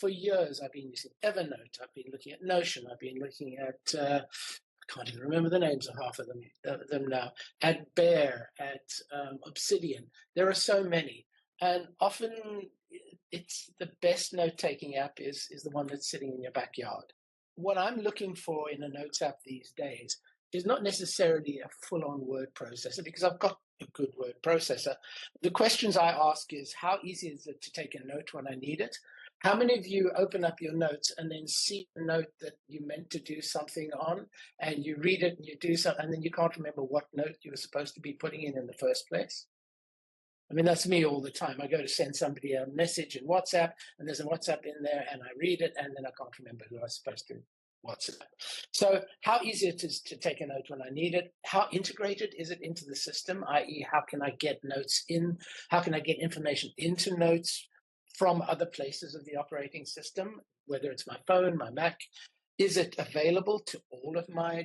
for years, I've been using Evernote. I've been looking at Notion. I've been looking at, I can't even remember the names of half of them now, at Bear, at Obsidian. There are so many. And often it's the best note-taking app is the one that's sitting in your backyard. What I'm looking for in a notes app these days is not necessarily a full-on word processor, because I've got a good word processor. The questions I ask is, how easy is it to take a note when I need it? How many of you open up your notes and then see a note that you meant to do something on, and you read it and you do something, and then you can't remember what note you were supposed to be putting in the first place? I mean, that's me all the time. I go to send somebody a message in WhatsApp, and there's a WhatsApp in there, and I read it, and then I can't remember who I was supposed to WhatsApp. So how easy it is to take a note when I need it? How integrated is it into the system, i.e. how can I get notes in? How can I get information into notes from other places of the operating system, whether it's my phone, my Mac? Is it available to all of my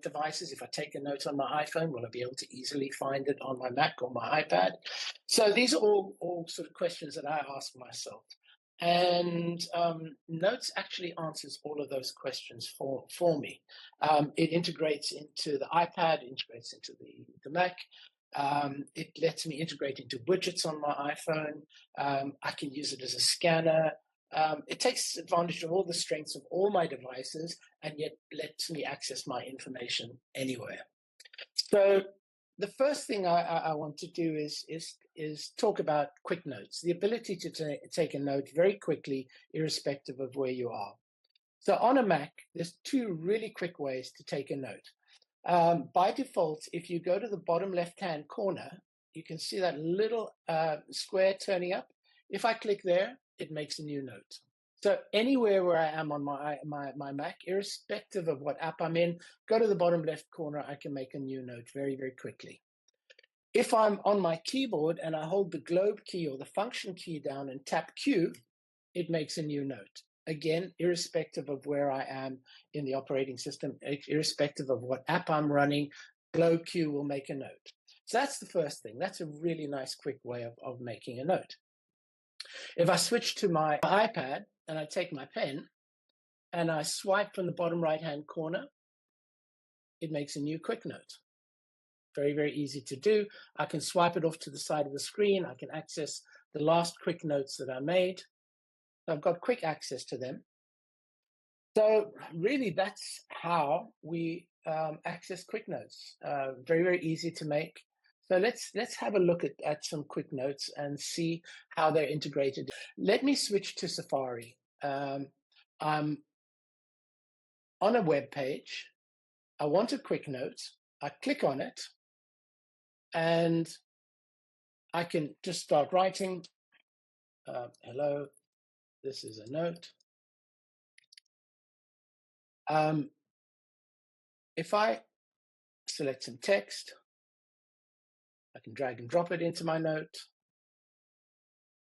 devices? If I take a note on my iPhone, will I be able to easily find it on my Mac or my iPad? So these are all sort of questions that I ask myself. And Notes actually answers all of those questions for me. It integrates into the iPad, integrates into the Mac. It lets me integrate into widgets on my iPhone. I can use it as a scanner. It takes advantage of all the strengths of all my devices, and yet lets me access my information anywhere. So the first thing I want to do is talk about quick notes, the ability to take a note very quickly, irrespective of where you are. So on a Mac, there's two really quick ways to take a note. By default, if you go to the bottom left-hand corner, you can see that little square turning up. If I click there, it makes a new note. So anywhere where I am on my Mac, irrespective of what app I'm in, go to the bottom left corner, I can make a new note very, very quickly. If I'm on my keyboard and I hold the globe key or the function key down and tap Q, it makes a new note. Again, irrespective of where I am in the operating system, irrespective of what app I'm running, globe Q will make a note. So that's the first thing. That's a really nice, quick way of making a note. If I switch to my iPad and I take my pen and I swipe from the bottom right-hand corner, it makes a new quick note. Very, very easy to do. I can swipe it off to the side of the screen. I can access the last quick notes that I made. I've got quick access to them. So really, that's how we access quick notes. Very, very easy to make. So let's have a look at some quick notes and see how they're integrated. Let me switch to Safari. I'm on a web page. I want a quick note. I click on it, and I can just start writing. Hello, this is a note. If I select some text, I can drag and drop it into my note.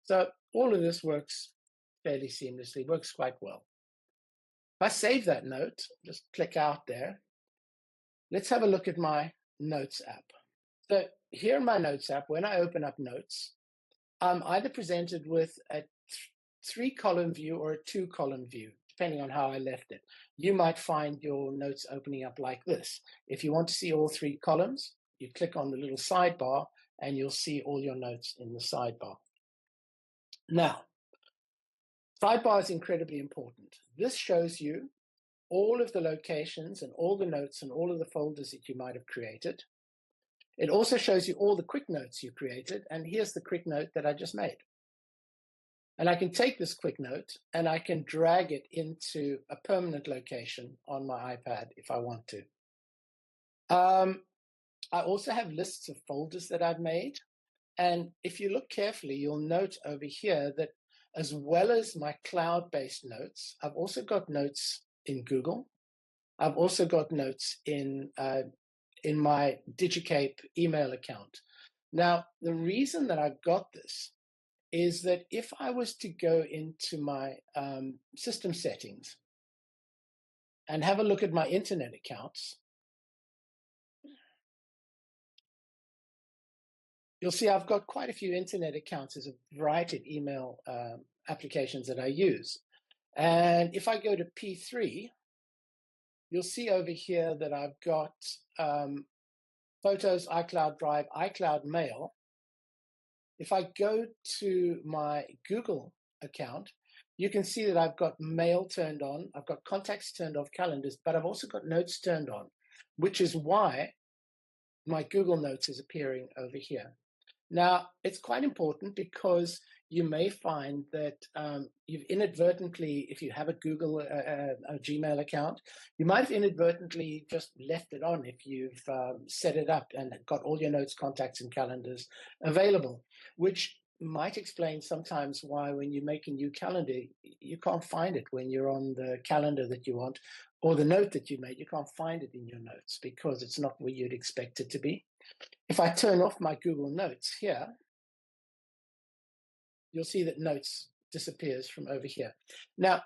So all of this works fairly seamlessly, works quite well. If I save that note, just click out there. Let's have a look at my Notes app. So here in my Notes app, when I open up Notes, I'm either presented with a 3-column view or a 2-column view, depending on how I left it. You might find your notes opening up like this. If you want to see all 3 columns, you click on the little sidebar and you'll see all your notes in the sidebar. Now, sidebar is incredibly important. This shows you all of the locations and all the notes and all of the folders that you might have created. It also shows you all the quick notes you created, and here's the quick note that I just made. And I can take this quick note and I can drag it into a permanent location on my iPad if I want to. I also have lists of folders that I've made. And if you look carefully, you'll note over here that as well as my cloud-based notes, I've also got notes in Google. I've also got notes in my DigiCape email account. Now, the reason that I've got this is that if I was to go into my system settings and have a look at my internet accounts, you'll see I've got quite a few internet accounts. There's a variety of email applications that I use. And if I go to P3, you'll see over here that I've got Photos, iCloud Drive, iCloud Mail. If I go to my Google account, you can see that I've got Mail turned on, I've got Contacts turned off, Calendars, but I've also got Notes turned on, which is why my Google Notes is appearing over here. Now, it's quite important because you may find that you've inadvertently, if you have a Google, a Gmail account, you might have inadvertently just left it on if you've set it up and got all your notes, contacts, and calendars available, which might explain sometimes why when you make a new calendar, you can't find it when you're on the calendar that you want, or the note that you made, you can't find it in your notes because it's not where you'd expect it to be. If I turn off my Google Notes here, you'll see that Notes disappears from over here. Now,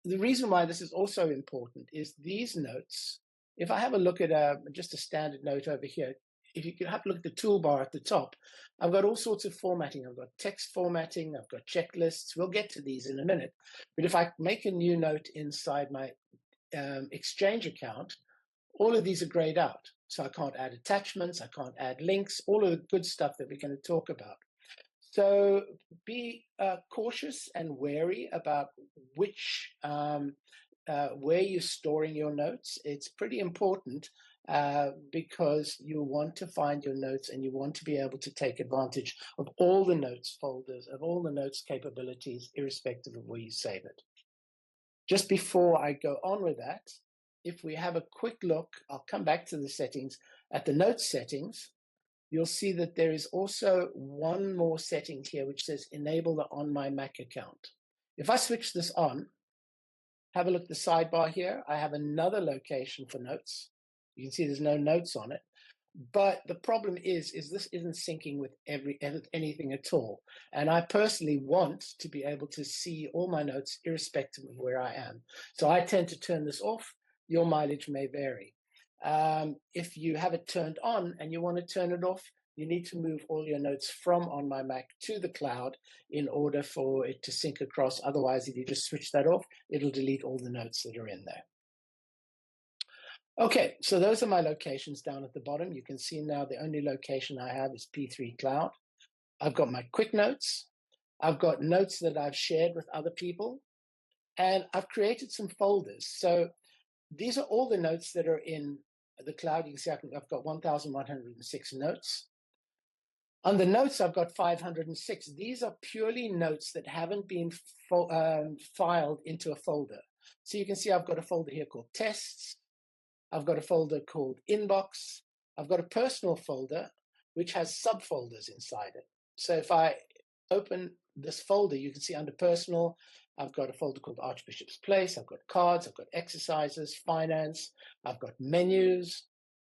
the reason why this is also important is these notes, if I have a look at just a standard note over here, if you could have a look at the toolbar at the top, I've got all sorts of formatting. I've got text formatting, I've got checklists. We'll get to these in a minute. But if I make a new note inside my Exchange account, all of these are grayed out. So I can't add attachments, I can't add links, all of the good stuff that we're going to talk about. So be cautious and wary about which, where you're storing your notes. It's pretty important because you want to find your notes and you want to be able to take advantage of all the notes folders, of all the notes capabilities, irrespective of where you save it. Just before I go on with that, if we have a quick look, I'll come back to the settings. At the notes settings, you'll see that there is also one more setting here which says enable the on my Mac account. If I switch this on, have a look at the sidebar here. I have another location for notes. You can see there's no notes on it. But the problem is this isn't syncing with anything at all. And I personally want to be able to see all my notes irrespective of where I am. So I tend to turn this off. Your mileage may vary. If you have it turned on and you want to turn it off, you need to move all your notes from on my Mac to the cloud in order for it to sync across. Otherwise, if you just switch that off, it'll delete all the notes that are in there. Okay, so those are my locations down at the bottom. You can see now the only location I have is P3 Cloud. I've got my quick notes. I've got notes that I've shared with other people. And I've created some folders. So these are all the notes that are in the cloud. You can see I've got 1,106 notes. On the notes, I've got 506. These are purely notes that haven't been filed into a folder. So you can see I've got a folder here called tests. I've got a folder called inbox. I've got a personal folder, which has subfolders inside it. So if I open this folder, you can see under personal, I've got a folder called Archbishop's Place. I've got cards, I've got exercises, finance, I've got menus,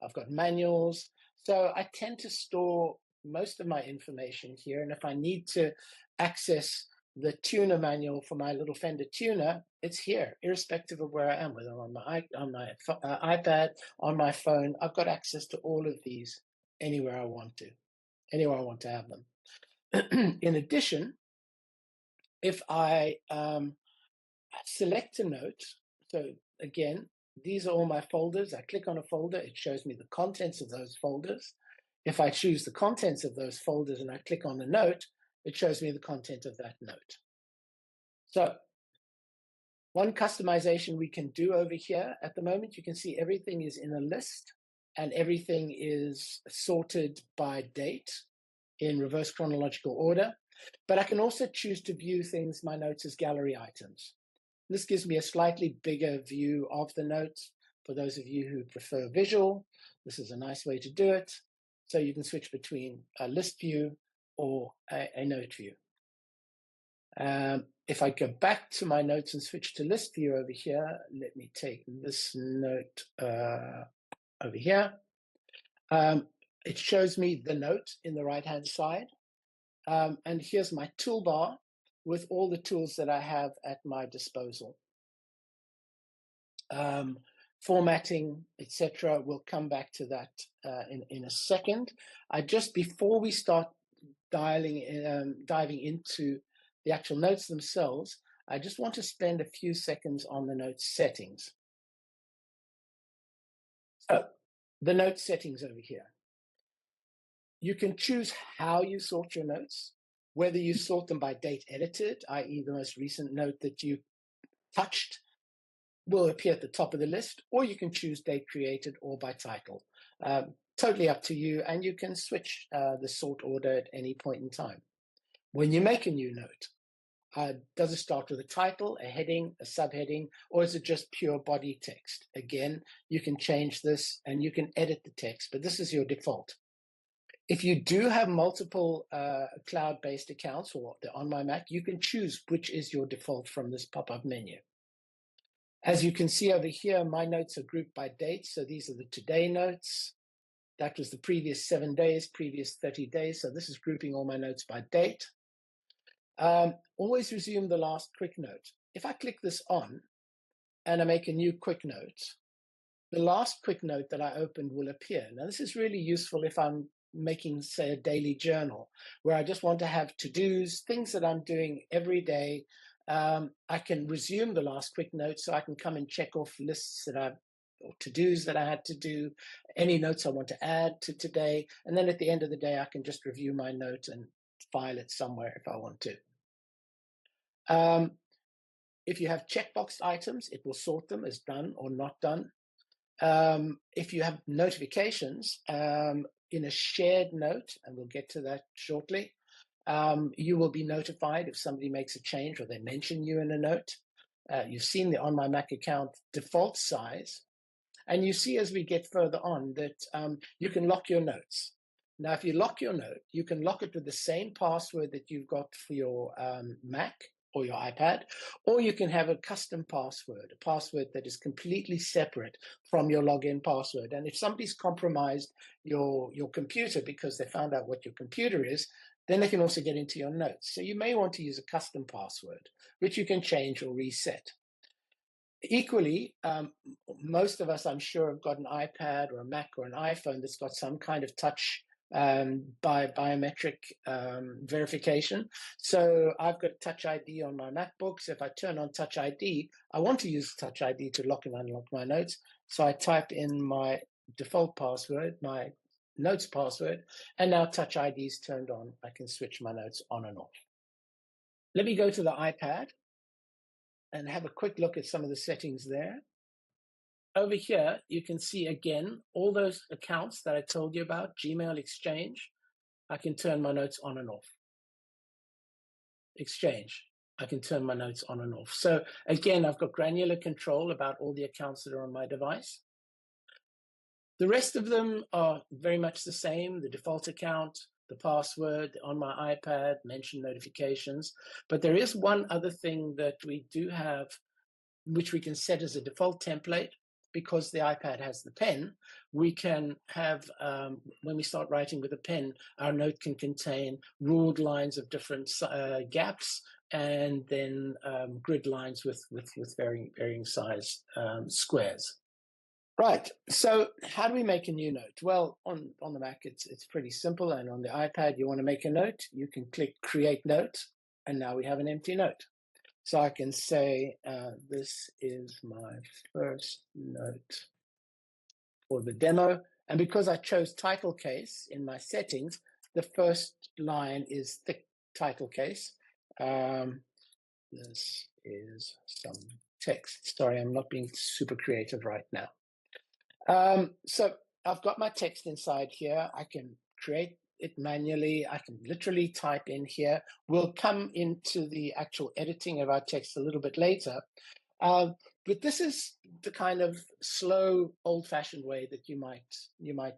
I've got manuals. So I tend to store most of my information here. And if I need to access the tuner manual for my little Fender tuner, it's here, irrespective of where I am, whether I'm on my iPad, on my phone. I've got access to all of these anywhere I want to have them. In addition, if I select a note, so again, these are all my folders. I click on a folder, it shows me the contents of those folders. If I choose the contents of those folders and I click on the note, it shows me the content of that note. So one customization we can do over here, at the moment, you can see everything is in a list and everything is sorted by date in reverse chronological order. But I can also choose to view things, my notes, as gallery items. This gives me a slightly bigger view of the notes. For those of you who prefer visual, this is a nice way to do it. So you can switch between a list view or a note view. If I go back to my notes and switch to list view over here, let me take this note over here. It shows me the note in the right-hand side. And here's my toolbar with all the tools that I have at my disposal. Formatting, etc. We'll come back to that in a second. Before we start diving into the actual notes themselves, I just want to spend a few seconds on the note settings. So the note settings over here. You can choose how you sort your notes, whether you sort them by date edited, i.e. the most recent note that you touched will appear at the top of the list, or you can choose date created or by title. Totally up to you, and you can switch the sort order at any point in time. When you make a new note, does it start with a title, a heading, a subheading, or is it just pure body text? Again, you can change this and you can edit the text, but this is your default. If you do have multiple cloud-based accounts or on my Mac, you can choose which is your default from this pop-up menu. As you can see over here, my notes are grouped by date. So these are the today notes. That was the previous 7 days, previous 30 days. So this is grouping all my notes by date. Always resume the last quick note. If I click this on and I make a new quick note, the last quick note that I opened will appear. Now, this is really useful if I'm making, say, a daily journal where I just want to have to-dos, things that I'm doing every day. I can resume the last quick note so I can come and check off lists that I've, or to-dos that I had to do, any notes I want to add to today. And then at the end of the day, I can just review my note and file it somewhere if I want to. If you have checkboxed items, it will sort them as done or not done. If you have notifications in a shared note, and we'll get to that shortly, you will be notified if somebody makes a change or they mention you in a note. You've seen the On My Mac account default size, and you see as we get further on that you can lock your notes. Now, if you lock your note, you can lock it with the same password that you've got for your Mac or your iPad, or you can have a custom password, a password that is completely separate from your login password. And if somebody's compromised your computer because they found out what your computer is, then they can also get into your notes. So you may want to use a custom password, which you can change or reset. Equally, most of us, I'm sure, have got an iPad or a Mac or an iPhone that's got some kind of touch by biometric verification. So I've got Touch ID on my MacBooks. If I turn on Touch ID, I want to use Touch ID to lock and unlock my notes. So I type in my default password, my notes password, and now Touch ID is turned on. I can switch my notes on and off. Let me go to the iPad and have a quick look at some of the settings there. Over here, you can see again, all those accounts that I told you about, Gmail, Exchange, I can turn my notes on and off. Exchange, I can turn my notes on and off. So again, I've got granular control about all the accounts that are on my device. The rest of them are very much the same, the default account, the password on my iPad, mention notifications. But there is one other thing that we do have, which we can set as a default template. Because the iPad has the pen, we can have, when we start writing with a pen, our note can contain ruled lines of different gaps, and then grid lines with varying size squares. Right, so how do we make a new note? Well, on the Mac, it's pretty simple, and on the iPad, you want to make a note, you can click Create Note, and now we have an empty note. So I can say, this is my first note for the demo. And because I chose title case in my settings, the first line is thick title case. This is some text. Sorry, I'm not being super creative right now. So I've got my text inside here. I can create it manually. I can literally type in here. We'll come into the actual editing of our text a little bit later. But this is the kind of slow, old-fashioned way that you might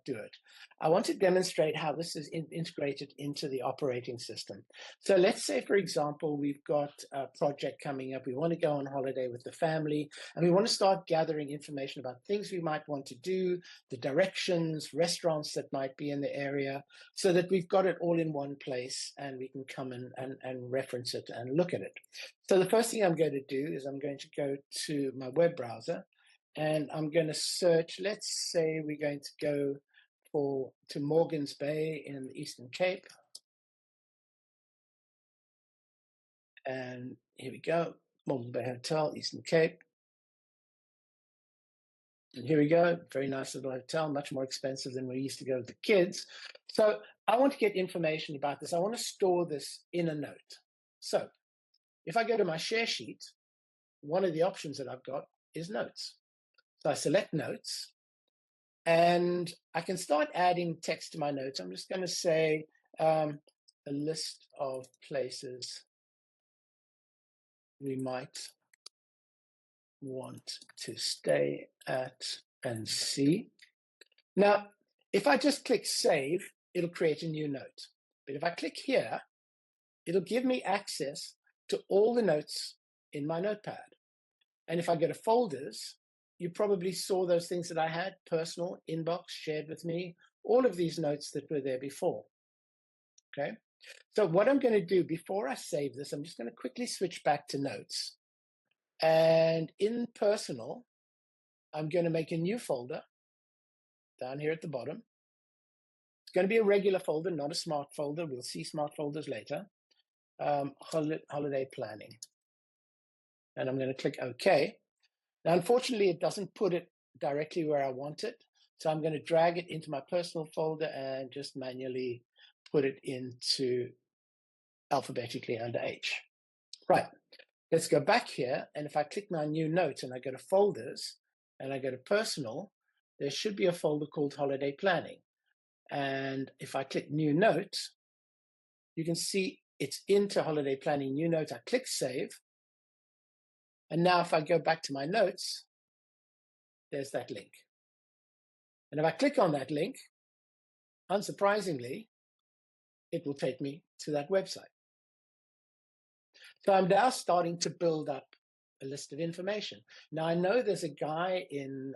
do it. I want to demonstrate how this is integrated into the operating system. So let's say, for example, we've got a project coming up. We want to go on holiday with the family, and we want to start gathering information about things we might want to do, the directions, restaurants that might be in the area, so that we've got it all in one place and we can come and reference it and look at it. So the first thing I'm going to do is I'm going to go to my web browser and I'm going to search. Let's say we're going to go to Morgan's Bay in the Eastern Cape. And here we go. Morgan Bay Hotel, Eastern Cape. And here we go, very nice little hotel, much more expensive than we used to go with the kids. So I want to get information about this. I want to store this in a note. So if I go to my share sheet, one of the options that I've got is notes. So I select notes, and I can start adding text to my notes. I'm just going to say a list of places we might want to stay at and see. Now, if I just click save, it'll create a new note. But if I click here, it'll give me access to all the notes in my notepad. And if I go to folders, you probably saw those things that I had, personal, inbox, shared with me, all of these notes that were there before. Okay. So what I'm going to do before I save this, I'm just going to quickly switch back to notes. And in personal, I'm going to make a new folder down here at the bottom. It's going to be a regular folder, not a smart folder. We'll see smart folders later. Holiday planning. And I'm going to click OK. Now, unfortunately, it doesn't put it directly where I want it. So I'm going to drag it into my personal folder and just manually put it into alphabetically under H. Right. Let's go back here. And if I click my new notes and I go to folders and I go to personal, there should be a folder called holiday planning. And if I click new note, you can see it's into holiday planning new note. I click save. And now if I go back to my notes, there's that link. And if I click on that link, unsurprisingly, it will take me to that website. So I'm now starting to build up a list of information. Now I know there's a guy in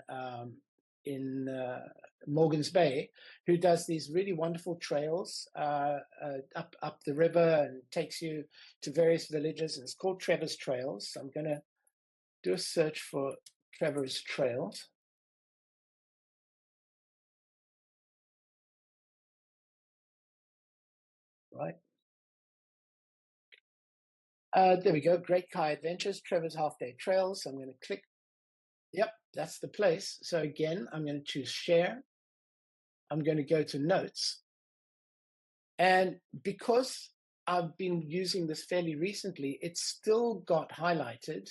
Morgan's Bay who does these really wonderful trails up the river and takes you to various villages, and it's called Trevor's Trails. So I'm going to do a search for Trevor's Trails. Right. There we go. Great Kai Adventures, Trevor's Half Day Trails. So I'm going to click. Yep, that's the place. So again, I'm going to choose share. I'm going to go to notes. And because I've been using this fairly recently, it's still got highlighted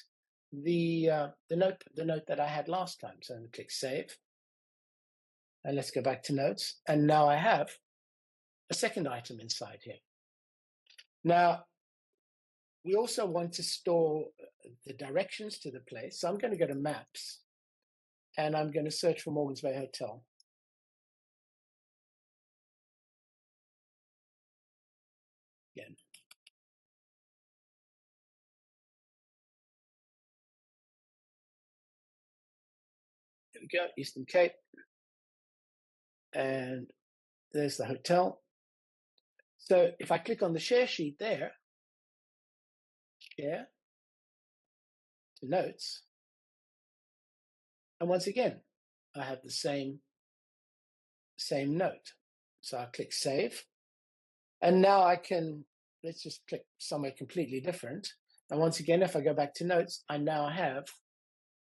the note that I had last time. So I'm going to click save. And let's go back to notes. And now I have a second item inside here. Now, we also want to store the directions to the place. So I'm going to go to maps and I'm going to search for Morgan's Bay Hotel. Again. There we go, Eastern Cape. And there's the hotel. So if I click on the share sheet there, share to notes, and once again, I have the same note. So I click save. And now I can, let's just click somewhere completely different. And once again, if I go back to notes, I now have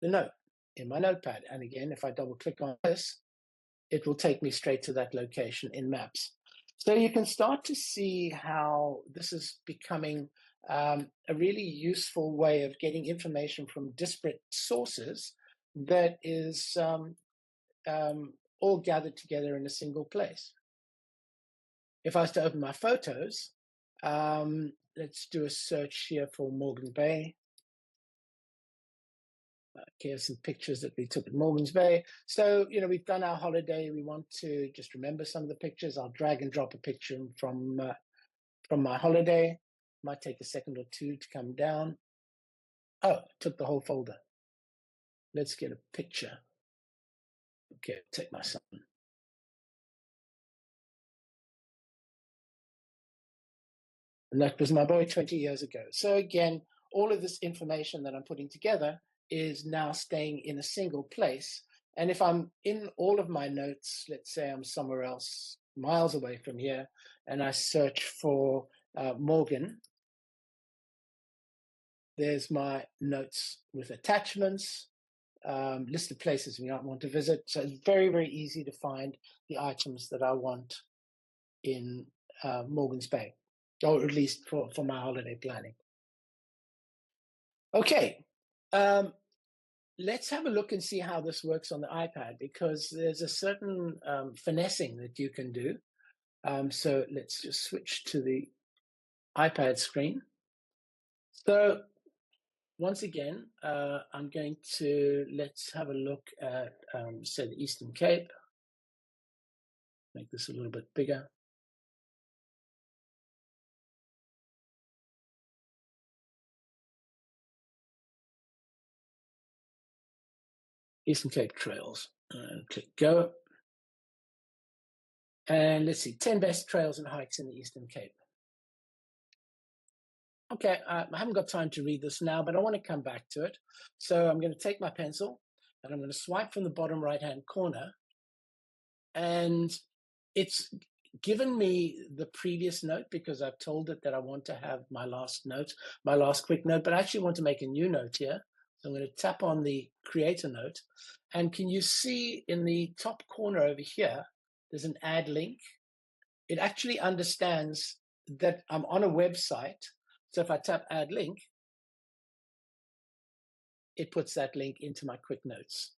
the note in my notepad. And again, if I double click on this, it will take me straight to that location in maps. So you can start to see how this is becoming a really useful way of getting information from disparate sources that is all gathered together in a single place. If I was to open my photos, let's do a search here for Morgan's Bay. Here's some pictures that we took at Morgan's Bay. So, you know, we've done our holiday. We want to just remember some of the pictures. I'll drag and drop a picture from my holiday. Might take a second or two to come down. Oh, took the whole folder. Let's get a picture. Okay, take my son. And that was my boy 20 years ago. So again, all of this information that I'm putting together is now staying in a single place. And if I'm in all of my notes, let's say I'm somewhere else, miles away from here, and I search for Morgan, There's my notes with attachments, list of places we might want to visit. So it's very, very easy to find the items that I want in Morgan's Bay, or at least for my holiday planning. Okay, let's have a look and see how this works on the iPad, because there's a certain finessing that you can do. So let's just switch to the iPad screen. So once again, I'm going to, let's have a look at, say, the Eastern Cape. Make this a little bit bigger. Eastern Cape Trails. Click Go. And let's see, 10 best trails and hikes in the Eastern Cape. Okay, I haven't got time to read this now, but I want to come back to it. So I'm going to take my pencil and I'm going to swipe from the bottom right-hand corner. And it's given me the previous note because I've told it that I want to have my last note, my last quick note, but I actually want to make a new note here. So I'm going to tap on the creator note. And can you see in the top corner over here, there's an add link. It actually understands that I'm on a website. So if I tap add link, it puts that link into my quick notes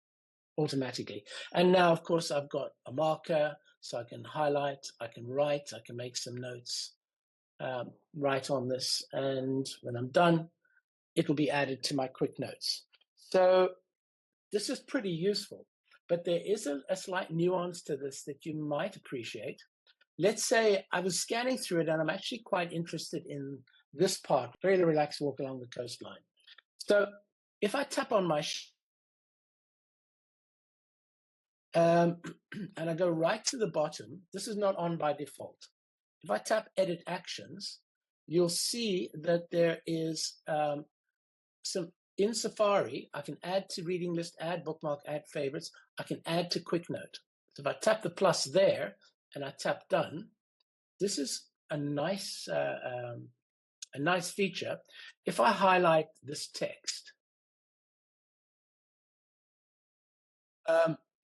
automatically. And now, of course, I've got a marker, so I can highlight, I can write, I can make some notes right on this. And when I'm done, it will be added to my quick notes. So this is pretty useful, but there is a slight nuance to this that you might appreciate. Let's say I was scanning through it and I'm actually quite interested in this part, very relaxed walk along the coastline. So if I tap on my and I go right to the bottom, this is not on by default. If I tap edit actions, you'll see that there is some in Safari. I can add to reading list, add bookmark, add favorites. I can add to quick note. So if I tap the plus there and I tap done, this is a nice feature. If I highlight this text,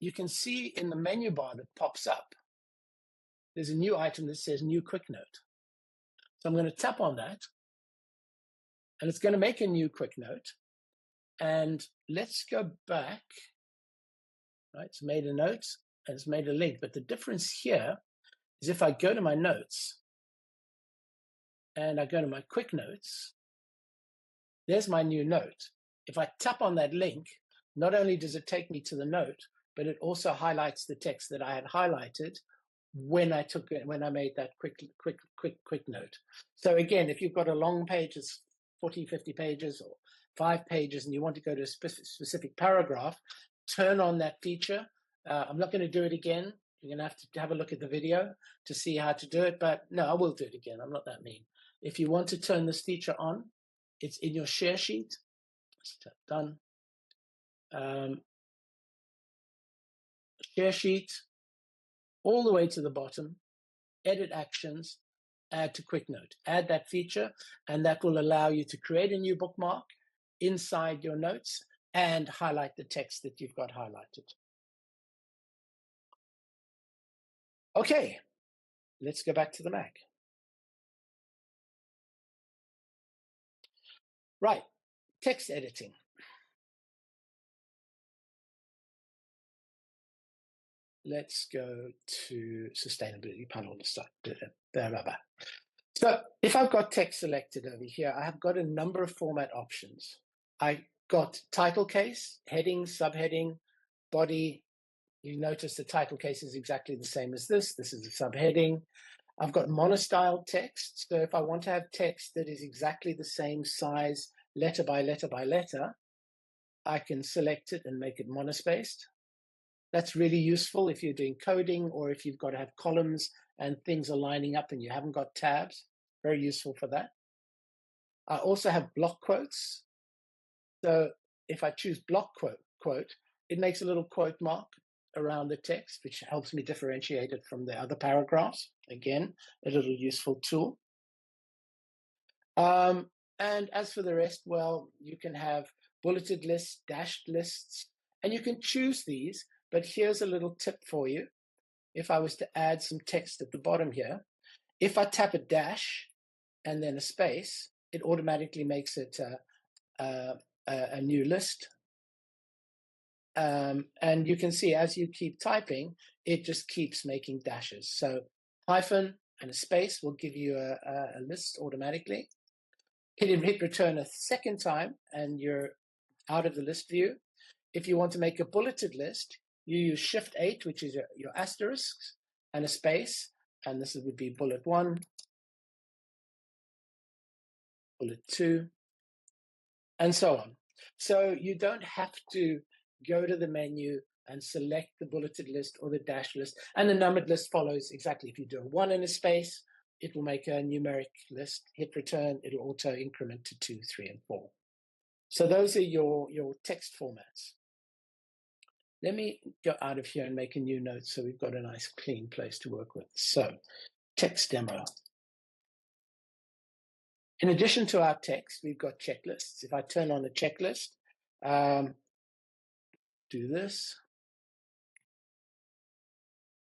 you can see in the menu bar that pops up, there's a new item that says new quick note. So I'm going to tap on that, and it's going to make a new quick note. And let's go back. Right, it's made a note and it's made a link. But the difference here is if I go to my notes and I go to my quick notes, there's my new note. If I tap on that link, not only does it take me to the note, but it also highlights the text that I had highlighted when I made that quick note. So again, if you've got a long page, it's 40, 50 pages or 5 pages, and you want to go to a specific paragraph, turn on that feature. I'm not going to do it again. You're going to have a look at the video to see how to do it, but no, I will do it again. I'm not that mean. If you want to turn this feature on, it's in your share sheet. Let's tap done. Share sheet, all the way to the bottom, edit actions, add to quick note. Add that feature, and that will allow you to create a new bookmark inside your notes and highlight the text that you've got highlighted. Okay, let's go back to the Mac. Right, text editing. Let's go to sustainability panel to start. So if I've got text selected over here, I have got a number of format options. I got title case, heading, subheading, body. You notice the title case is exactly the same as this. This is a subheading. I've got monostyle text. So if I want to have text that is exactly the same size, letter by letter by letter, I can select it and make it monospaced. That's really useful if you're doing coding or if you've got to have columns and things are lining up and you haven't got tabs. Very useful for that. I also have block quotes. So if I choose block quote, it makes a little quote mark around the text, which helps me differentiate it from the other paragraphs. Again, a little useful tool. And as for the rest, well, you can have bulleted lists, dashed lists, and you can choose these. But here's a little tip for you. If I was to add some text at the bottom here, if I tap a dash and then a space, it automatically makes it a new list. And you can see as you keep typing, it just keeps making dashes. So hyphen and a space will give you a list automatically. Hit return a second time and you're out of the list view. If you want to make a bulleted list, you use Shift 8, which is your asterisks, and a space, and this would be bullet 1, bullet 2, and so on. So you don't have to go to the menu and select the bulleted list or the dashed list, and the numbered list follows exactly. If you do a 1 in a space, it will make a numeric list. Hit return, it'll auto increment to 2, 3, and 4. So those are your text formats. Let me go out of here and make a new note so we've got a nice clean place to work with. So text demo. In addition to our text, we've got checklists. If I turn on a checklist, do this,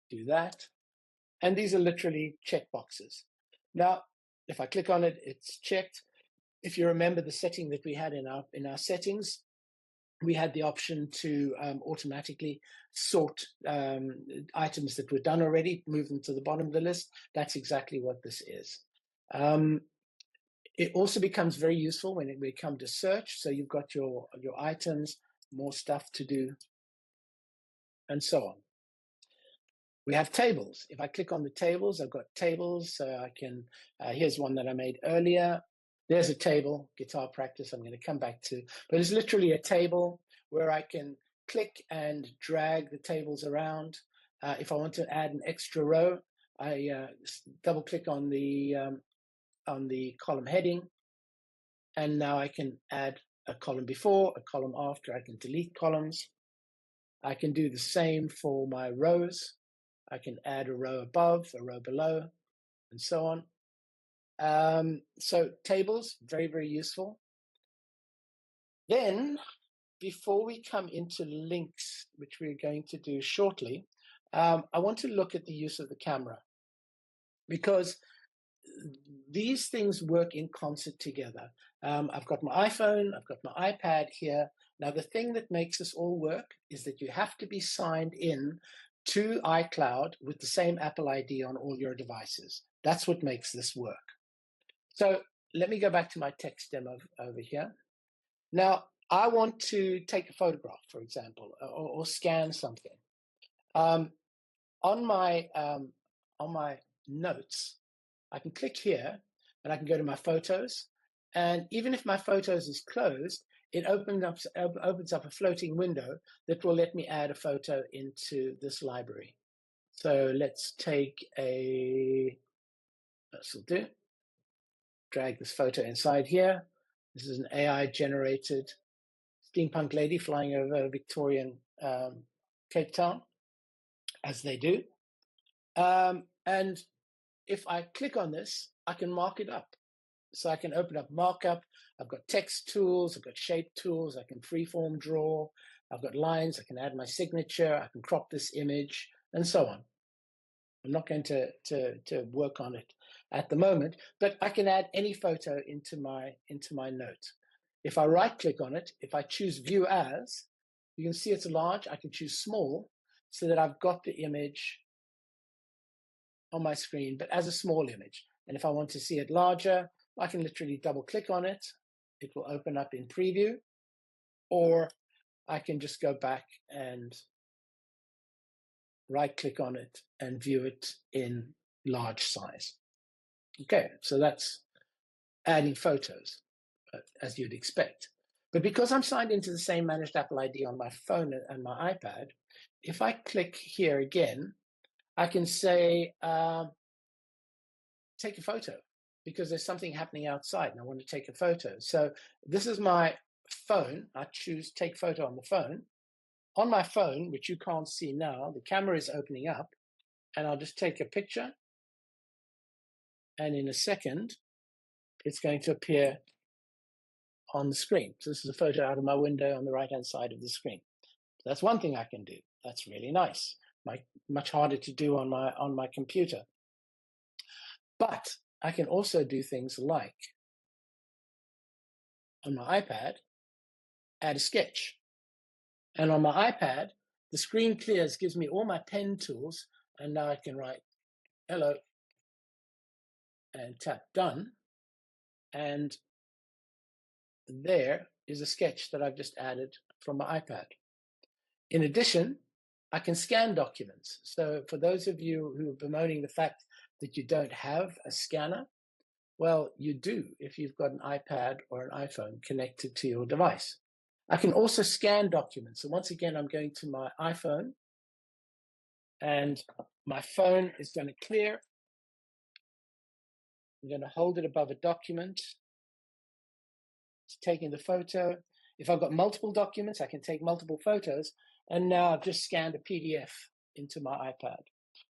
do that, and these are literally checkboxes. Now, if I click on it, it's checked. If you remember the setting that we had in our settings, we had the option to automatically sort items that were done already, move them to the bottom of the list. That's exactly what this is. It also becomes very useful when we come to search. So you've got your items, more stuff to do, and so on. We have tables. If I click on the tables, I've got tables. So I can, here's one that I made earlier. There's a table, guitar practice, I'm going to come back to. But it's literally a table where I can click and drag the tables around. If I want to add an extra row, I double click on the column heading. And now I can add a column before, a column after. I can delete columns. I can do the same for my rows. I can add a row above, a row below, and so on. So tables, very, very useful. Then, before we come into links, which we're going to do shortly, I want to look at the use of the camera, because these things work in concert together. I've got my iPhone, I've got my iPad here. Now, the thing that makes this all work is that you have to be signed in to iCloud with the same Apple ID on all your devices. That's what makes this work. So let me go back to my text demo over here. Now, I want to take a photograph, for example, or scan something. On my notes, I can click here and I can go to my photos. And even if my photos is closed, it opens up a floating window that will let me add a photo into this library. So let's take this will do. Drag this photo inside here. This is an AI generated steampunk lady flying over Victorian Cape Town, as they do. And if I click on this, I can mark it up. So I can open up markup. I've got text tools, I've got shape tools, I can freeform draw, I've got lines, I can add my signature, I can crop this image, and so on. I'm not going to work on it at the moment, but I can add any photo into my note. If I right click on it, if I choose view as, you can see it's large. I can choose small so that I've got the image on my screen, but as a small image. And if I want to see it larger, I can literally double click on it. It will open up in preview, or I can just go back and right click on it and view it in large size. Okay, so that's adding photos, as you'd expect. But because I'm signed into the same managed Apple ID on my phone and my iPad, if I click here again, I can say, take a photo, because there's something happening outside and I want to take a photo. So this is my phone. I choose take photo on the phone. On my phone, which you can't see now, the camera is opening up, and I'll just take a picture. And in a second, it's going to appear on the screen. So this is a photo out of my window on the right-hand side of the screen. That's one thing I can do. That's really nice. Much harder to do on my computer. But I can also do things like on my iPad, add a sketch. And on my iPad, the screen clears, gives me all my pen tools, and now I can write hello and tap done. And there is a sketch that I've just added from my iPad. In addition, I can scan documents. So for those of you who are bemoaning the fact that you don't have a scanner, well, you do if you've got an iPad or an iPhone connected to your device. I can also scan documents. So once again, I'm going to my iPhone, and my phone is going to clear. I'm going to hold it above a document. It's taking the photo. If I've got multiple documents, I can take multiple photos. And now I've just scanned a PDF into my iPad.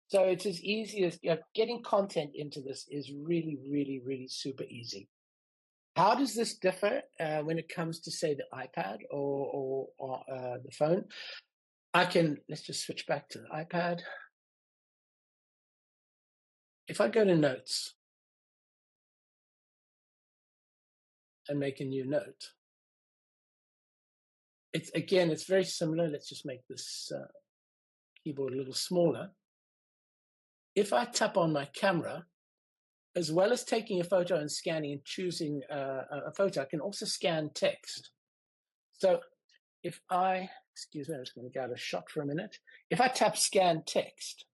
So it's as easy as getting content into this is really, really, really super easy. How does this differ when it comes to, say, the iPad or the phone? Let's just switch back to the iPad. If I go to Notes and make a new note, it's very similar. Let's just make this keyboard a little smaller. If I tap on my camera, as well as taking a photo and scanning and choosing a photo, I can also scan text. So if excuse me, I'm just going to get a shot for a minute. If I tap scan text,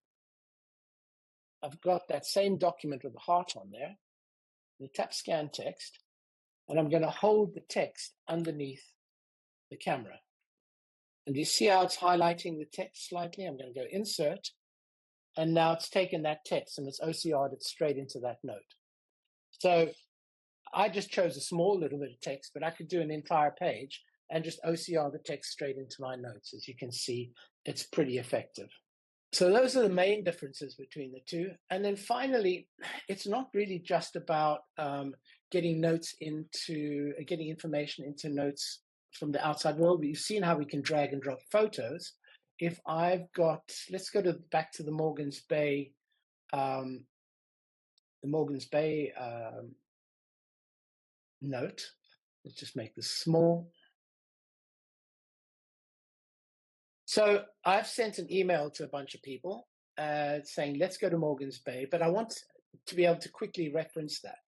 I've got that same document with the heart on there. And tap scan text, and I'm going to hold the text underneath the camera. And you see how it's highlighting the text slightly? I'm going to go insert, and now it's taken that text and it's OCR'd it straight into that note. So I just chose a small little bit of text, but I could do an entire page and just OCR the text straight into my notes. As you can see, it's pretty effective. So those are the main differences between the two. And then finally, it's not really just about getting information into notes from the outside world. You've seen how we can drag and drop photos. If I've got, let's go back to the Morgan's Bay note. Let's just make this small. So I've sent an email to a bunch of people saying, let's go to Morgan's Bay, but I want to be able to quickly reference that.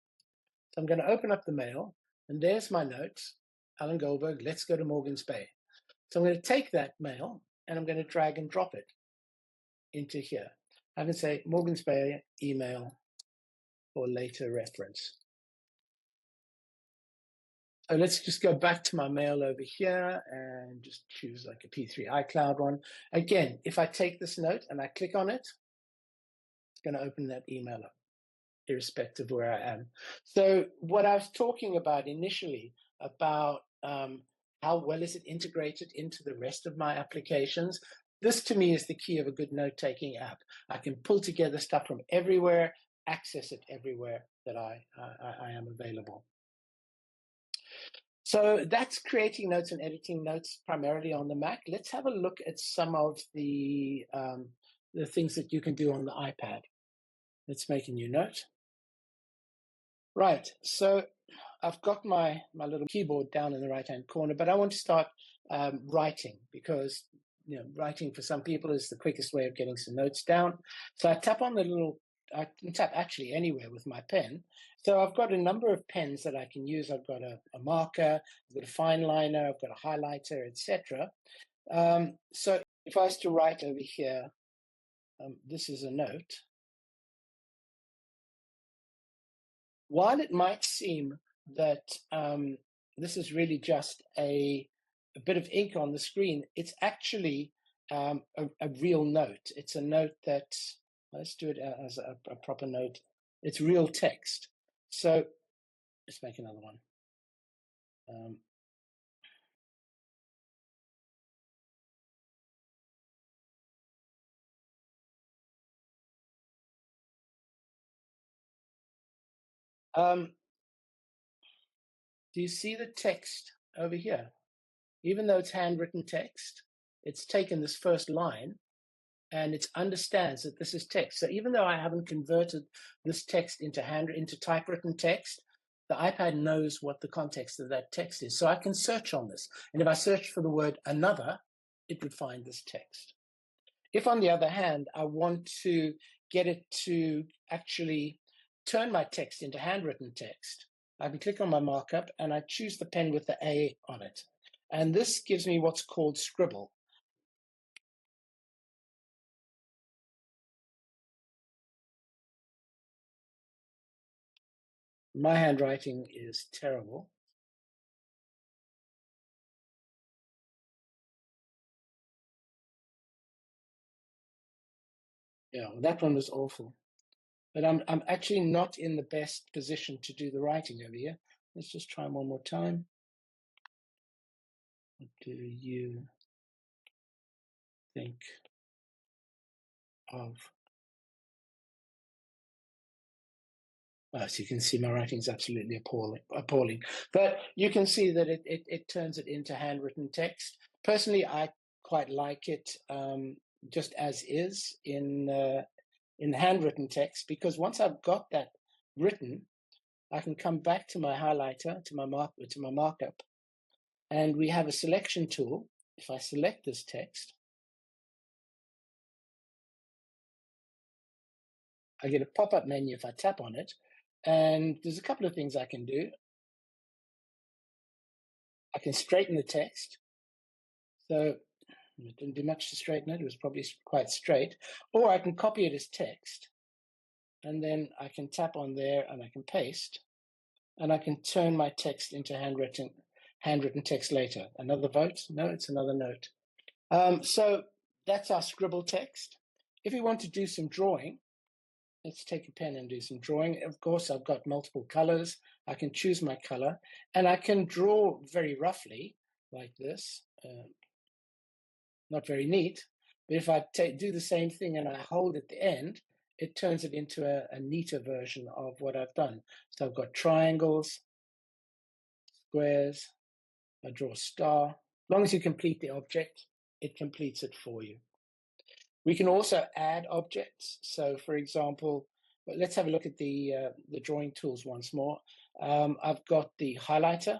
So I'm going to open up the mail, and there's my notes, Alan Goldberg, let's go to Morgan's Bay. So I'm going to take that mail, and I'm going to drag and drop it into here. I can say Morgan's Bay email for later reference. So let's just go back to my mail over here and just choose like a P3 iCloud one. Again, if I take this note and I click on it, it's going to open that email up, irrespective of where I am. So what I was talking about initially about how well is it integrated into the rest of my applications, this to me is the key of a good note-taking app. I can pull together stuff from everywhere, access it everywhere that I am available. So that's creating notes and editing notes primarily on the Mac. Let's have a look at some of the things that you can do on the iPad. Let's make a new note. Right, so I've got my little keyboard down in the right-hand corner, but I want to start writing because writing for some people is the quickest way of getting some notes down. So I tap on I can tap actually anywhere with my pen. So I've got a number of pens that I can use. I've got a marker, I've got a fine liner, I've got a highlighter, etc. So if I was to write over here, this is a note. While it might seem that this is really just a bit of ink on the screen, it's actually a real note. It's a note that, let's do it as a proper note. It's real text. So let's make another one. Do you see the text over here? Even though it's handwritten text, it's taken this first line and it understands that this is text. So even though I haven't converted this text into typewritten text, the iPad knows what the context of that text is. So I can search on this. And if I search for the word another, it would find this text. If, on the other hand, I want to get it to actually turn my text into handwritten text, I can click on my markup and I choose the pen with the A on it. And this gives me what's called scribble. My handwriting is terrible. Yeah, well, that one was awful. But I'm actually not in the best position to do the writing over here. Let's just try one more time. What do you think of? So you can see my writing is absolutely appalling. But you can see that it turns it into handwritten text. Personally, I quite like it just as is in handwritten text, because once I've got that written, I can come back to my highlighter, to my markup, and we have a selection tool. If I select this text, I get a pop-up menu if I tap on it, and there's a couple of things I can do. I can straighten the text. So it didn't do much to straighten it. It was probably quite straight. Or I can copy it as text, and then I can tap on there and I can paste, and I can turn my text into handwritten text later. Another vote? No, it's another note. So that's our scribble text. If we want to do some drawing, let's take a pen and do some drawing. Of course, I've got multiple colors. I can choose my color, and I can draw very roughly like this. Not very neat, but if I do the same thing and I hold at the end, it turns it into a neater version of what I've done. So I've got triangles, squares, I draw a star. As long as you complete the object, it completes it for you. We can also add objects. So for example, let's have a look at the drawing tools once more. I've got the highlighter,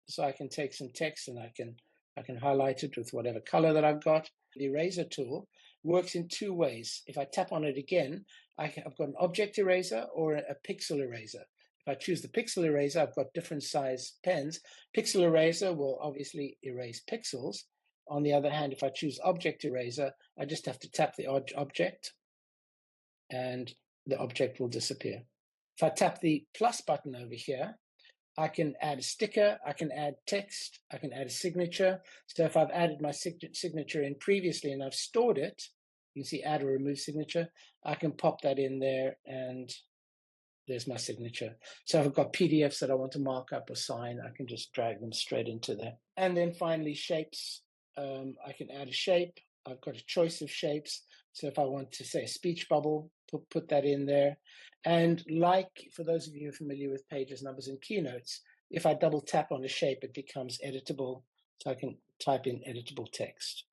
so I can take some text and I can highlight it with whatever color that I've got. The eraser tool works in two ways. If I tap on it again, I've got an object eraser or a pixel eraser. If I choose the pixel eraser, I've got different size pens. Pixel eraser will obviously erase pixels. On the other hand, if I choose object eraser, I just have to tap the object and the object will disappear. If I tap the plus button over here, I can add a sticker, I can add text, I can add a signature. So if I've added my signature in previously and I've stored it, you can see add or remove signature, I can pop that in there and there's my signature. So if I've got PDFs that I want to mark up or sign, I can just drag them straight into there. And then finally shapes, I can add a shape. I've got a choice of shapes. So if I want to say a speech bubble, put that in there. And like, for those of you who are familiar with pages, numbers, and keynotes, if I double tap on a shape, it becomes editable. So I can type in editable text.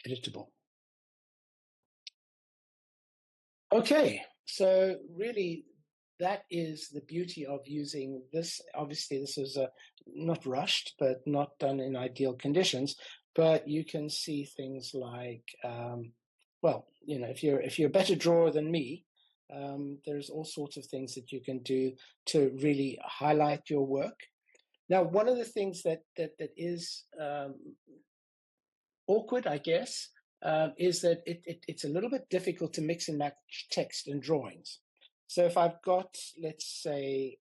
Editable. Okay, so really that is the beauty of using this. Obviously, this is not rushed, but not done in ideal conditions. But you can see things like, well, you know, if you're a better drawer than me, there's all sorts of things that you can do to really highlight your work. Now, one of the things that is awkward, I guess, is that it's a little bit difficult to mix and match text and drawings. So if I've got, let's say,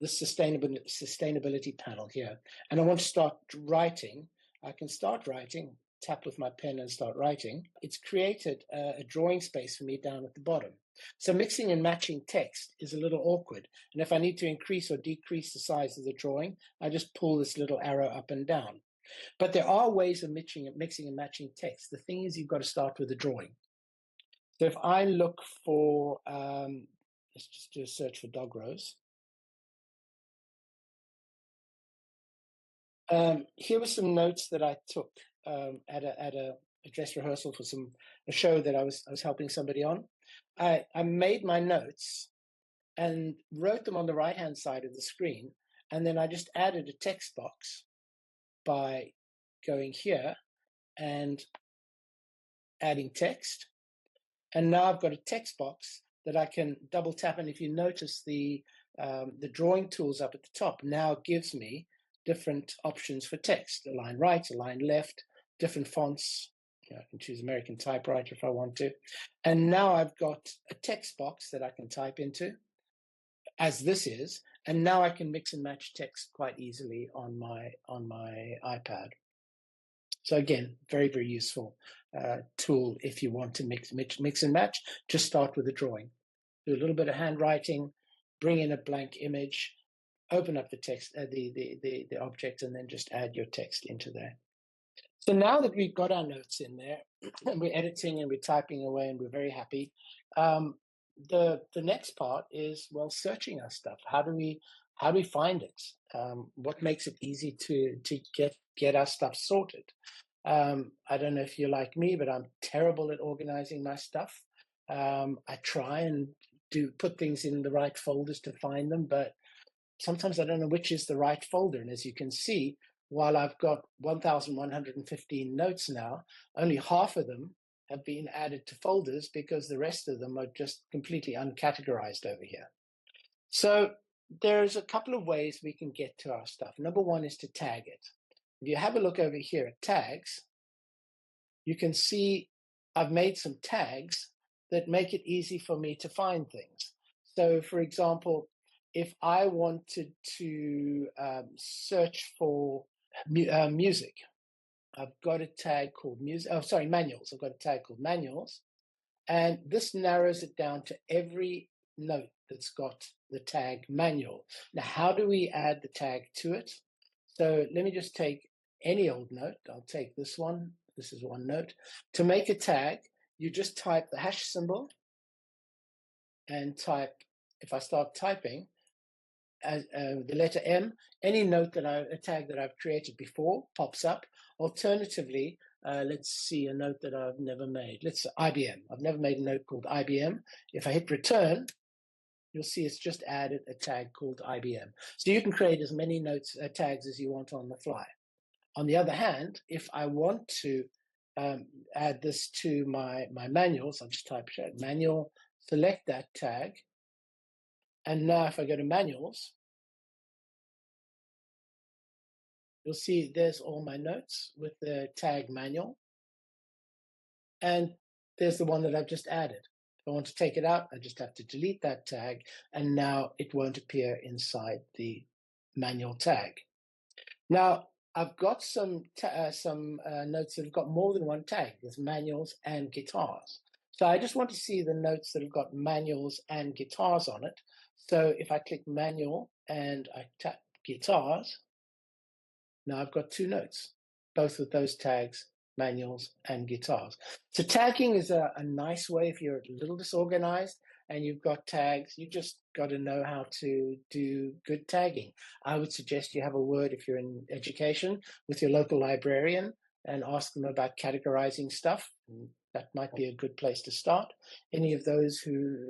the sustainability panel here, and I want to start writing, I can start writing, tap with my pen and start writing. It's created a drawing space for me down at the bottom. So mixing and matching text is a little awkward. And if I need to increase or decrease the size of the drawing, I just pull this little arrow up and down. But there are ways of mixing and matching text. The thing is, you've got to start with a drawing. So if I look for, Let's just do a search for dog rose. Here were some notes that I took at a dress rehearsal for a show that I was helping somebody on. I made my notes and wrote them on the right-hand side of the screen, and then I just added a text box by going here and adding text. And now I've got a text box that I can double tap. And if you notice, the drawing tools up at the top now gives me different options for text: a line right, a line left, different fonts. I can choose American typewriter if I want to. And now I've got a text box that I can type into, as this is, and now I can mix and match text quite easily on my iPad. So again, very, very useful tool if you want to mix and match. Just start with a drawing, do a little bit of handwriting, bring in a blank image, open up the text, the object, and then just add your text into there. So now that we've got our notes in there, and we're editing and we're typing away and we're very happy, the next part is, well, searching our stuff. How do we find it? What makes it easy to get our stuff sorted? I don't know if you're like me, but I'm terrible at organizing my stuff. I try and put things in the right folders to find them, but sometimes I don't know which is the right folder. And as you can see, while I've got 1,115 notes now, only half of them have been added to folders because the rest of them are just completely uncategorized over here. So there's a couple of ways we can get to our stuff. Number one is to tag it. If you have a look over here at tags, you can see I've made some tags that make it easy for me to find things. So for example, if I wanted to search for music, I've got a tag called music. Oh, sorry, manuals. I've got a tag called manuals. And this narrows it down to every note that's got the tag manual. Now, how do we add the tag to it? So let me just take any old note. I'll take this one. This is one note. To make a tag, you just type the hash symbol and type, if I start typing, the letter M, any note a tag that I've created before pops up. Alternatively, let's see a note that I've never made. Let's IBM. I've never made a note called IBM. If I hit return, you'll see it's just added a tag called IBM. So you can create as many notes tags as you want on the fly. On the other hand, if I want to add this to my manuals, I'll just type manual, select that tag. And now if I go to manuals, you'll see there's all my notes with the tag manual. And there's the one that I've just added. If I want to take it out, I just have to delete that tag. And now it won't appear inside the manual tag. Now, I've got some notes that have got more than one tag. There's manuals and guitars. So I just want to see the notes that have got manuals and guitars on it. So if I click manual and I tap guitars, now I've got two notes, both with those tags, manuals and guitars. So tagging is a nice way if you're a little disorganized and you've got tags. You just got to know how to do good tagging. I would suggest you have a word, if you're in education, with your local librarian and ask them about categorizing stuff. That might be a good place to start. Any of those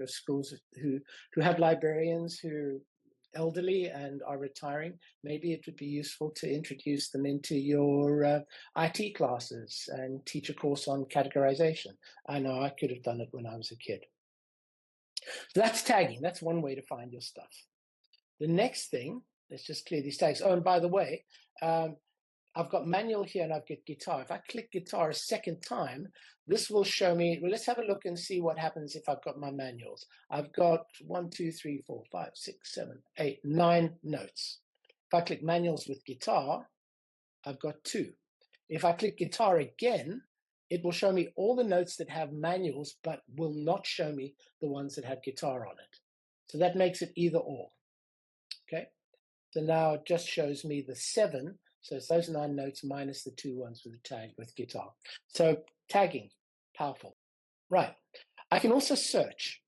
schools who have librarians who elderly and are retiring, maybe it would be useful to introduce them into your IT classes and teach a course on categorization. I know I could have done it when I was a kid. So that's tagging. That's one way to find your stuff. The next thing, let's just clear these tags. Oh, and by the way, I've got manual here and I've got guitar. If I click guitar a second time, this will show me, well, let's have a look and see what happens if I've got my manuals. I've got 1, 2, 3, 4, 5, 6, 7, 8, 9 notes. If I click manuals with guitar, I've got 2. If I click guitar again, it will show me all the notes that have manuals, but will not show me the ones that have guitar on it. So that makes it either or, okay? So now it just shows me the 7. So it's those 9 notes minus the 2 ones with the tag with guitar. So tagging, powerful. Right. I can also search.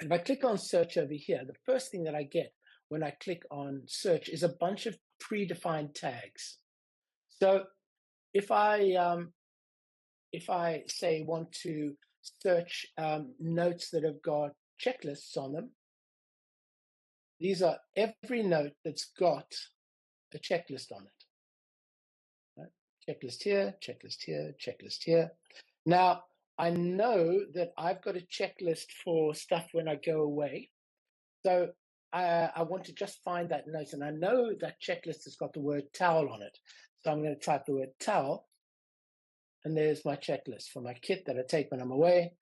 If I click on search over here, the first thing that I get when I click on search is a bunch of predefined tags. So if I say want to search notes that have got checklists on them, these are every note that's got a checklist on it. Right? Checklist here, checklist here, checklist here. Now, I know that I've got a checklist for stuff when I go away. So I want to just find that note. And I know that checklist has got the word towel on it. So I'm going to type the word towel. And there's my checklist for my kit that I take when I'm away.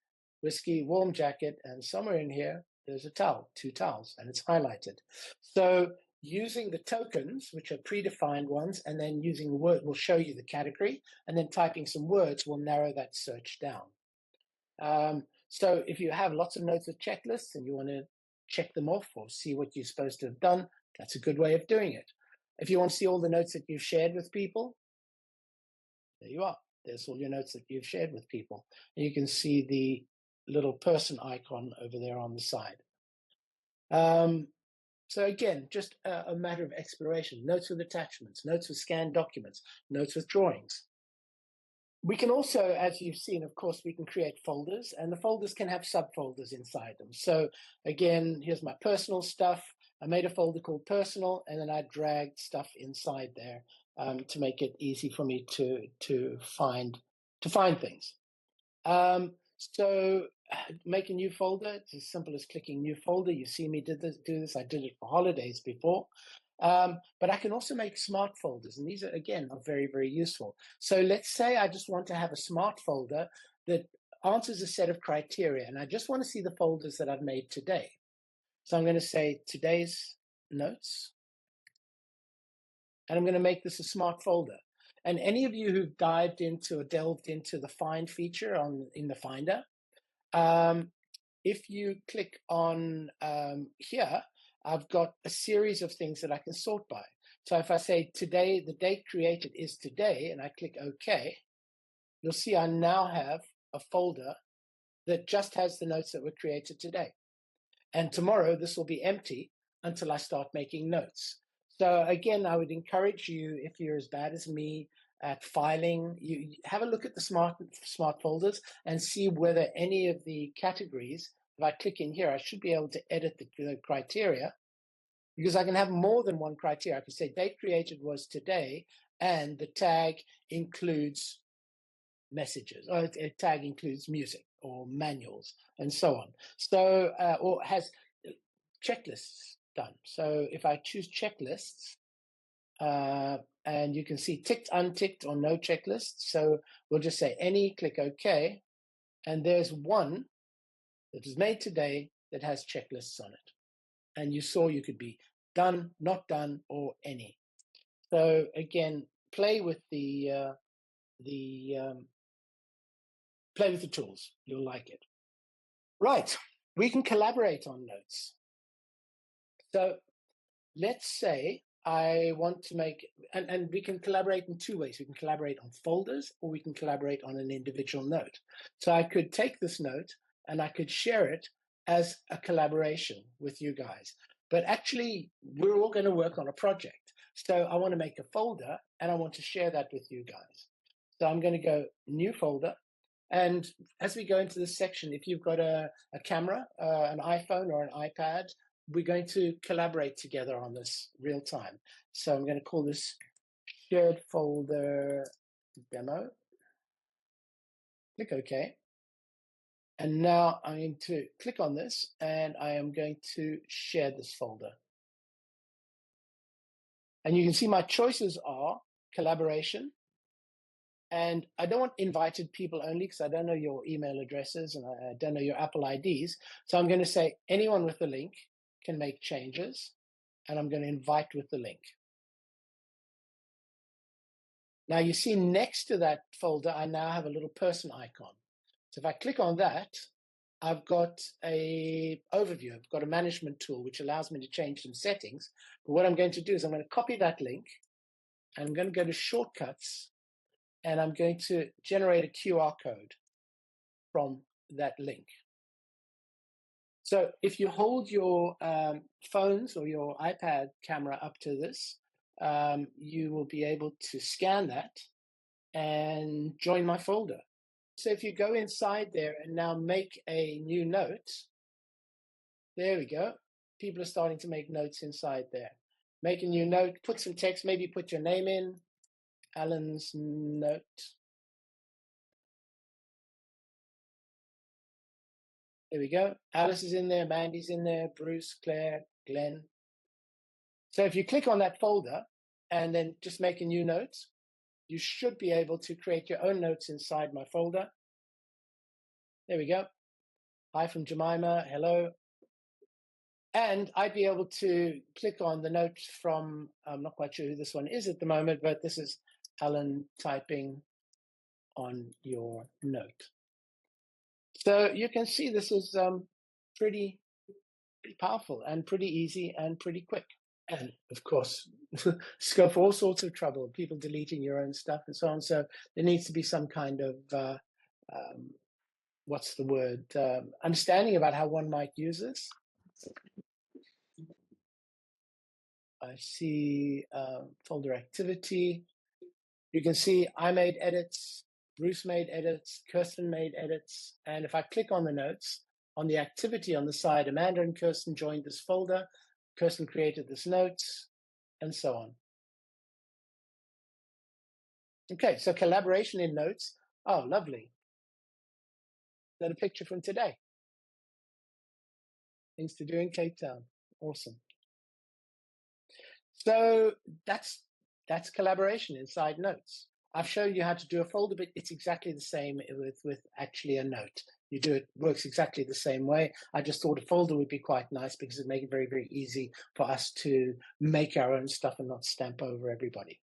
Whiskey, warm jacket, and somewhere in here, there's a towel, 2 towels, and it's highlighted. So using the tokens, which are predefined ones, and then using the word will show you the category, and then typing some words will narrow that search down. So if you have lots of notes with checklists and you want to check them off or see what you're supposed to have done, that's a good way of doing it. If you want to see all the notes that you've shared with people, there you are. There's all your notes that you've shared with people. And you can see the little person icon over there on the side. So again, just a matter of exploration. Notes with attachments, notes with scanned documents, notes with drawings. We can also, as you've seen, of course, we can create folders, and the folders can have subfolders inside them. So again, here's my personal stuff. I made a folder called personal, and then I dragged stuff inside there to make it easy for me to find things. So make a new folder. It's as simple as clicking new folder. You see me do this. I did it for holidays before. But I can also make smart folders, and these are, again, are very, very useful. So let's say I just want to have a smart folder that answers a set of criteria, and I just want to see the folders that I've made today. So I'm going to say today's notes, and I'm going to make this a smart folder. And any of you who've dived into or delved into the Find feature in the Finder, if you click on here, I've got a series of things that I can sort by. So if I say today, the date created is today, and I click OK, you'll see I now have a folder that just has the notes that were created today. And tomorrow, this will be empty until I start making notes. So again, I would encourage you, if you're as bad as me at filing, you have a look at the smart folders and see whether any of the categories, if I click in here, I should be able to edit the criteria, because I can have more than one criteria. I can say date created was today, and the tag includes messages, or a tag includes music or manuals and so on. So, or has checklists done. So if I choose checklists, and you can see ticked, unticked, or no checklist. So we'll just say any, click OK. And there's one that was made today that has checklists on it. And you saw you could be done, not done, or any. So again, play with the tools. You'll like it. Right. We can collaborate on notes. So let's say I want to make, and we can collaborate in 2 ways. We can collaborate on folders, or we can collaborate on an individual note. So I could take this note and I could share it as a collaboration with you guys. But actually, we're all going to work on a project. So I want to make a folder and I want to share that with you guys. So I'm going to go new folder. And as we go into this section, if you've got a camera, an iPhone or an iPad, we're going to collaborate together on this real time. So I'm going to call this shared folder demo. Click OK. And now I'm going to click on this, and I am going to share this folder. And you can see my choices are collaboration. And I don't want invited people only, because I don't know your email addresses and I don't know your Apple IDs. So I'm going to say anyone with the link can make changes, and I'm going to invite with the link. Now you see next to that folder, I now have a little person icon. So if I click on that, I've got a overview. I've got a management tool, which allows me to change some settings. But what I'm going to do is I'm going to copy that link, and I'm going to go to shortcuts, and I'm going to generate a QR code from that link. So if you hold your phones or your iPad camera up to this, you will be able to scan that and join my folder. So if you go inside there and now make a new note, there we go. People are starting to make notes inside there. Make a new note, put some text, maybe put your name in, Alan's note. There we go. Alice is in there, Mandy's in there, Bruce, Claire, Glenn. So if you click on that folder and then just make a new note, you should be able to create your own notes inside my folder. There we go. Hi from Jemima, hello. And I'd be able to click on the note from, I'm not quite sure who this one is at the moment, but this is Alan typing on your note. So you can see this is pretty powerful and pretty easy and pretty quick. And of course, scope for all sorts of trouble, people deleting your own stuff and so on. So there needs to be some kind of, what's the word, understanding about how one might use this. I see folder activity. You can see I made edits, Bruce made edits, Kirsten made edits. And if I click on the notes, on the activity on the side, Amanda and Kirsten joined this folder, Kirsten created this notes, and so on. Okay, so collaboration in notes. Oh, lovely. Is that a picture from today? Things to do in Cape Town. Awesome. So that's collaboration inside notes. I've shown you how to do a folder, but it's exactly the same with actually a note. You do it, works exactly the same way. I just thought a folder would be quite nice because it'd make it very, very easy for us to make our own stuff and not stamp over everybody.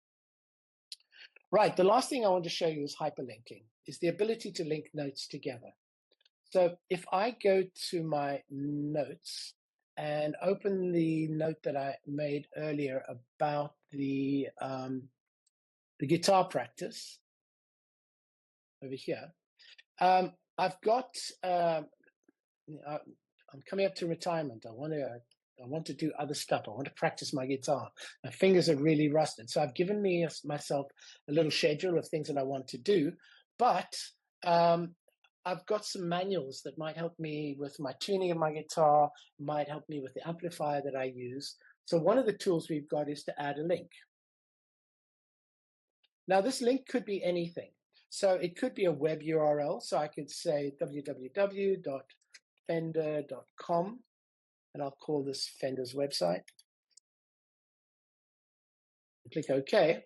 Right, the last thing I want to show you is hyperlinking, is the ability to link notes together. So if I go to my notes and open the note that I made earlier about the guitar practice over here, I've got, I'm coming up to retirement. I want to do other stuff. I want to practice my guitar. My fingers are really rusted. So I've given myself a little schedule of things that I want to do, but I've got some manuals that might help me with my tuning of my guitar, might help me with the amplifier that I use. So one of the tools we've got is to add a link. Now this link could be anything. So it could be a web URL. So I could say www.fender.com, and I'll call this Fender's website. Click OK.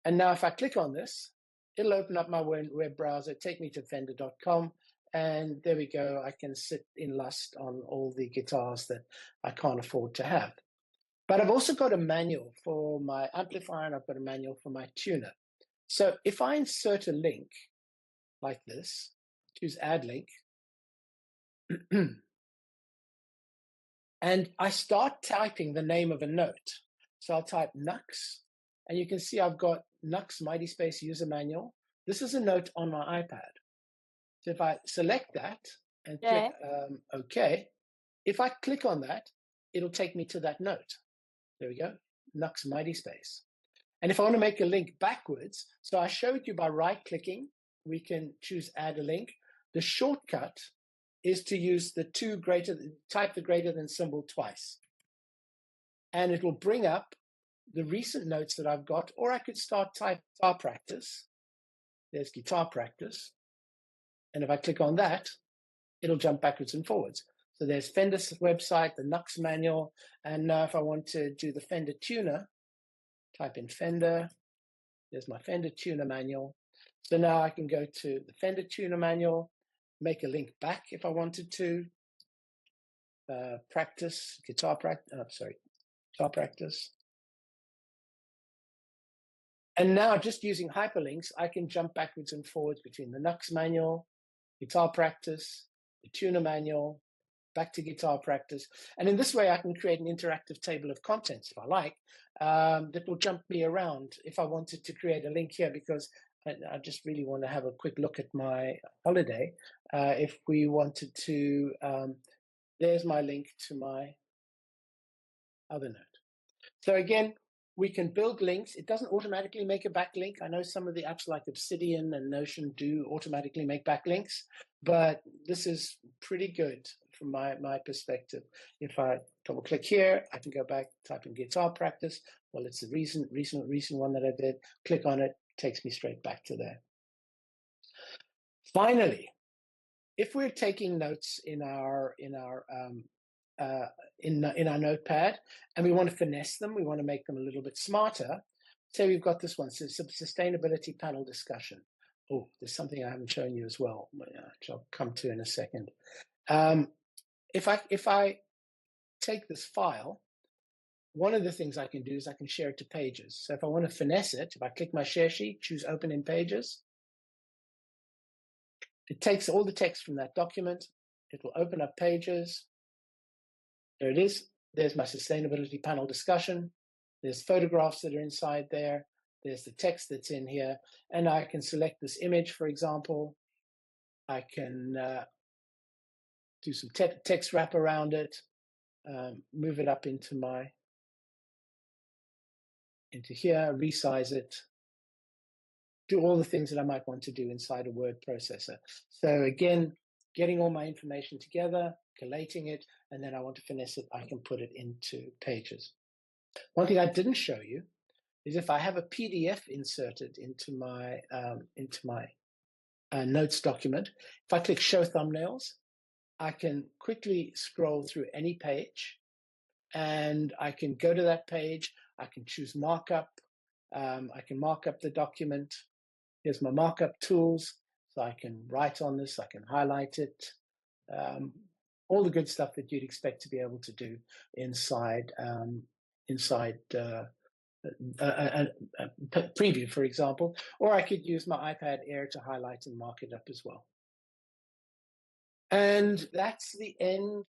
And now if I click on this, it'll open up my web browser, take me to fender.com. And there we go. I can sit in lust on all the guitars that I can't afford to have. But I've also got a manual for my amplifier, and I've got a manual for my tuner. So if I insert a link like this, choose add link, and I start typing the name of a note. So I'll type Nux, and you can see I've got Nux Mighty Space User Manual. This is a note on my iPad. So if I select that and click OK, if I click on that, it'll take me to that note. There we go, Nux Mighty Space. And if I want to make a link backwards, so I showed you by right-clicking, we can choose add a link. The shortcut is to use the type the greater than symbol twice. And it will bring up the recent notes that I've got, or I could start type guitar practice. There's guitar practice. And if I click on that, it'll jump backwards and forwards. So there's Fender's website, the Nux manual. And now if I want to do the Fender tuner, type in Fender. There's my Fender tuner manual. So now I can go to the Fender tuner manual, make a link back if I wanted to. Practice, guitar practice. And now just using hyperlinks, I can jump backwards and forwards between the Nux manual, guitar practice, the tuner manual, back to guitar practice. And in this way, I can create an interactive table of contents, if I like, that will jump me around if I wanted to create a link here, because I just really want to have a quick look at my holiday. If we wanted to There's my link to my other note. So again, we can build links. It doesn't automatically make a backlink. I know some of the apps like Obsidian and Notion do automatically make backlinks, but this is pretty good from my perspective. If I double click here, I can go back, type in guitar practice. Well, it's the recent one that I did. Click on it, takes me straight back to there. Finally, if we're taking notes in our notepad and we want to finesse them, we want to make them a little bit smarter. Say we've got this one, so it's a sustainability panel discussion. Oh, there's something I haven't shown you as well, which I'll come to in a second. If I take this file, one of the things I can do is I can share it to Pages. So if I want to finesse it, if I click my share sheet, choose Open in Pages, it takes all the text from that document. It will open up Pages. There it is. There's my sustainability panel discussion. There's photographs that are inside there. There's the text that's in here. And I can select this image, for example. I can do some text wrap around it, move it up into here, resize it, do all the things that I might want to do inside a word processor. So again, getting all my information together, collating it, and then I want to finesse it, I can put it into Pages. One thing I didn't show you is if I have a PDF inserted into my notes document, if I click Show Thumbnails, I can quickly scroll through any page, and I can go to that page. I can choose markup. I can mark up the document. Here's my markup tools. So I can write on this. I can highlight it. All the good stuff that you'd expect to be able to do inside Preview, for example. Or I could use my iPad Air to highlight and mark it up as well. And that's the end.